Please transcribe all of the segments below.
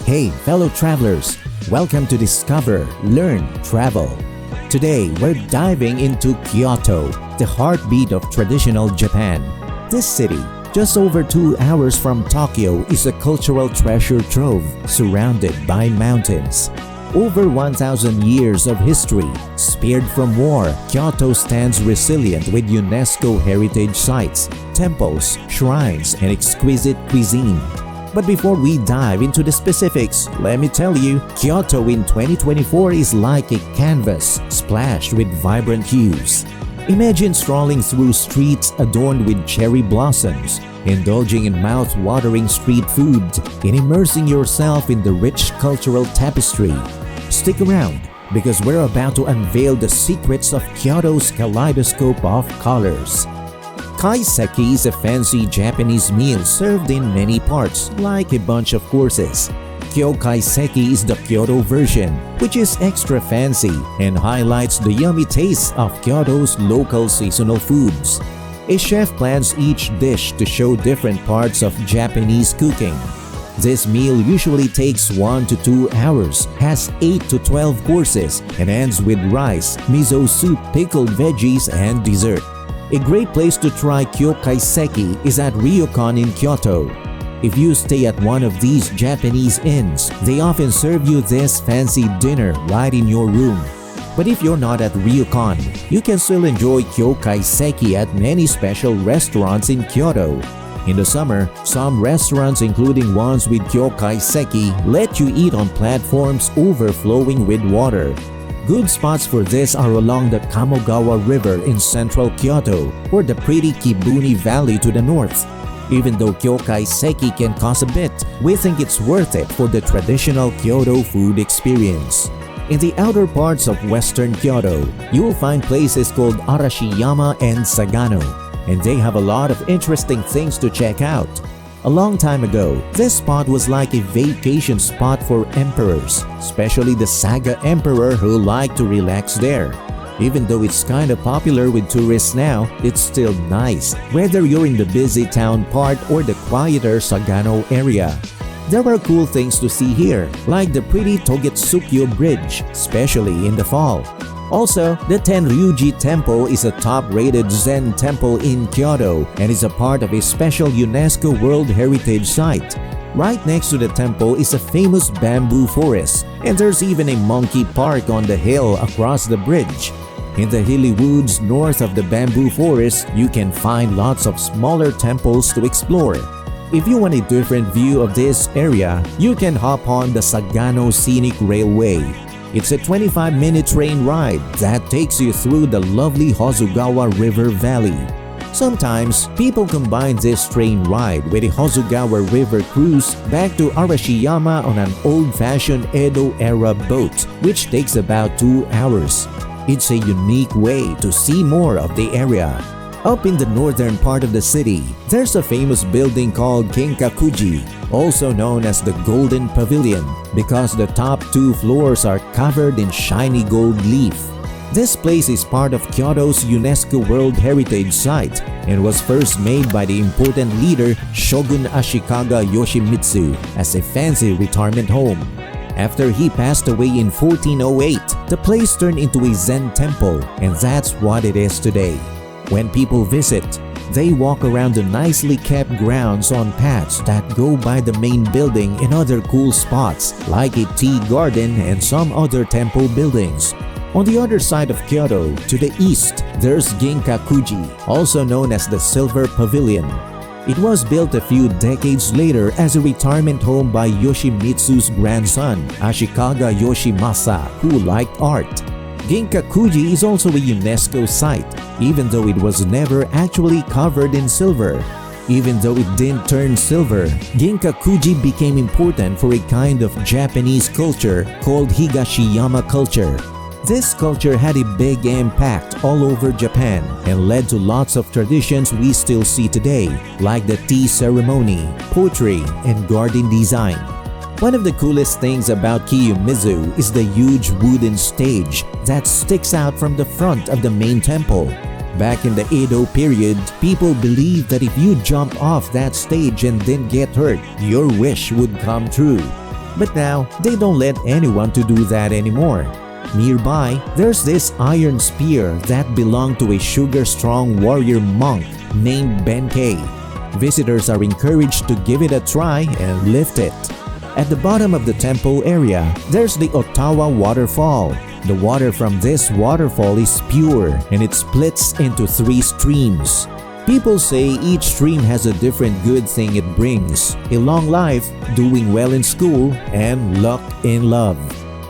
Hey, fellow travelers! Welcome to Discover, Learn, Travel. Today, we're diving into Kyoto, the heartbeat of traditional Japan. This city, just over 2 hours from Tokyo, is a cultural treasure trove surrounded by mountains. Over 1,000 years of history, spared from war, Kyoto stands resilient with UNESCO Heritage Sites, temples, shrines, and exquisite cuisine. But before we dive into the specifics, let me tell you, Kyoto in 2024 is like a canvas splashed with vibrant hues. Imagine strolling through streets adorned with cherry blossoms, indulging in mouth-watering street food, and immersing yourself in the rich cultural tapestry. Stick around, because we're about to unveil the secrets of Kyoto's kaleidoscope of colors. Kaiseki is a fancy Japanese meal served in many parts, like a bunch of courses. Kyo-kaiseki is the Kyoto version, which is extra fancy and highlights the yummy taste of Kyoto's local seasonal foods. A chef plans each dish to show different parts of Japanese cooking. This meal usually takes 1 to 2 hours, has 8 to 12 courses, and ends with rice, miso soup, pickled veggies, and dessert. A great place to try Kyo-kaiseki is at Ryokan in Kyoto. If you stay at one of these Japanese inns, they often serve you this fancy dinner right in your room. But if you're not at Ryokan, you can still enjoy Kyo-kaiseki at many special restaurants in Kyoto. In the summer, some restaurants, including ones with Kyo-kaiseki, let you eat on platforms overflowing with water. Good spots for this are along the Kamogawa River in central Kyoto or the pretty Kibuni Valley to the north. Even though Kyo-kaiseki can cost a bit, we think it's worth it for the traditional Kyoto food experience. In the outer parts of western Kyoto, you will find places called Arashiyama and Sagano, and they have a lot of interesting things to check out. A long time ago, this spot was like a vacation spot for emperors, especially the Saga emperor who liked to relax there. Even though it's kind of popular with tourists now, it's still nice, whether you're in the busy town part or the quieter Sagano area. There are cool things to see here, like the pretty Togetsukyo Bridge, especially in the fall. Also, the Tenryuji Temple is a top-rated Zen temple in Kyoto and is a part of a special UNESCO World Heritage Site. Right next to the temple is a famous bamboo forest, and there's even a monkey park on the hill across the bridge. In the hilly woods north of the bamboo forest, you can find lots of smaller temples to explore. If you want a different view of this area, you can hop on the Sagano Scenic Railway. It's a 25-minute train ride that takes you through the lovely Hozugawa River Valley. Sometimes, people combine this train ride with a Hozugawa River cruise back to Arashiyama on an old-fashioned Edo-era boat, which takes about 2 hours. It's a unique way to see more of the area. Up in the northern part of the city, there's a famous building called Kinkakuji, also known as the Golden Pavilion, because the top 2 floors are covered in shiny gold leaf. This place is part of Kyoto's UNESCO World Heritage Site and was first made by the important leader Shogun Ashikaga Yoshimitsu as a fancy retirement home. After he passed away in 1408, the place turned into a Zen temple, and that's what it is today. When people visit, they walk around the nicely kept grounds on paths that go by the main building and other cool spots like a tea garden and some other temple buildings. On the other side of Kyoto, to the east, there's Ginkakuji, also known as the Silver Pavilion. It was built a few decades later as a retirement home by Yoshimitsu's grandson, Ashikaga Yoshimasa, who liked art. Ginkakuji is also a UNESCO site, even though it was never actually covered in silver. Even though it didn't turn silver, Ginkakuji became important for a kind of Japanese culture called Higashiyama culture. This culture had a big impact all over Japan and led to lots of traditions we still see today, like the tea ceremony, poetry, and garden design. One of the coolest things about Kiyomizu is the huge wooden stage that sticks out from the front of the main temple. Back in the Edo period, people believed that if you jump off that stage and didn't get hurt, your wish would come true. But now, they don't let anyone to do that anymore. Nearby, there's this iron spear that belonged to a sugar-strong warrior monk named Benkei. Visitors are encouraged to give it a try and lift it. At the bottom of the temple area, there's the Ottawa waterfall. The water from this waterfall is pure and it splits into 3 streams. People say each stream has a different good thing it brings: a long life, doing well in school, and luck in love.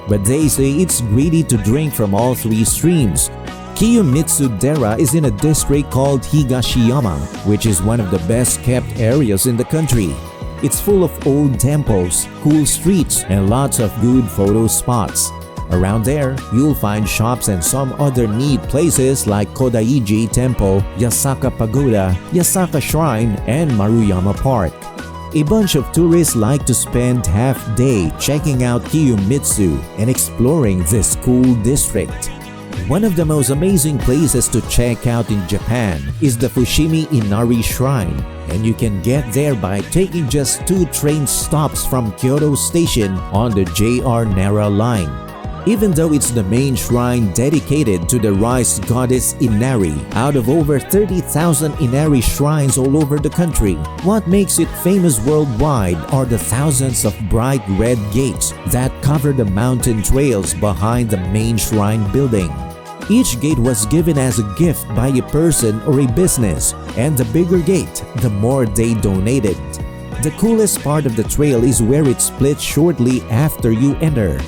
But they say it's greedy to drink from all 3 streams. Kiyomizu-dera is in a district called Higashiyama, which is one of the best kept areas in the country. It's full of old temples, cool streets, and lots of good photo spots. Around there, you'll find shops and some other neat places like Kodaiji Temple, Yasaka Pagoda, Yasaka Shrine, and Maruyama Park. A bunch of tourists like to spend half-day checking out Kiyomizu and exploring this cool district. One of the most amazing places to check out in Japan is the Fushimi Inari Shrine, and you can get there by taking just 2 train stops from Kyoto Station on the JR Nara line. Even though it's the main shrine dedicated to the rice goddess Inari, out of over 30,000 Inari shrines all over the country, what makes it famous worldwide are the thousands of bright red gates that cover the mountain trails behind the main shrine building. Each gate was given as a gift by a person or a business, and the bigger gate, the more they donated. The coolest part of the trail is where it splits shortly after you enter.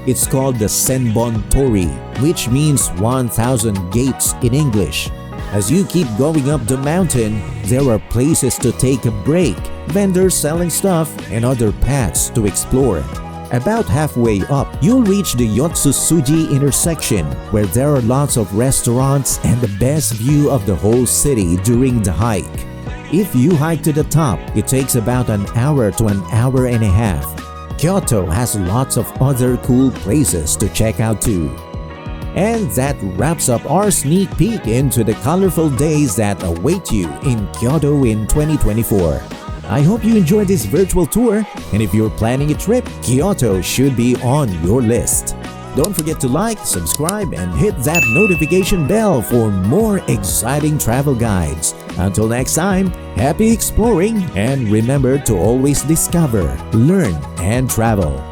It's called the Senbon Torii, which means 1,000 gates in English. As you keep going up the mountain, there are places to take a break, vendors selling stuff, and other paths to explore. About halfway up, you'll reach the Yotsusuji intersection, where there are lots of restaurants and the best view of the whole city during the hike. If you hike to the top, it takes about an hour to an hour and a half. Kyoto has lots of other cool places to check out too. And that wraps up our sneak peek into the colorful days that await you in Kyoto in 2024. I hope you enjoyed this virtual tour, and if you're planning a trip, Kyoto should be on your list. Don't forget to like, subscribe, and hit that notification bell for more exciting travel guides. Until next time, happy exploring, and remember to always discover, learn, and travel.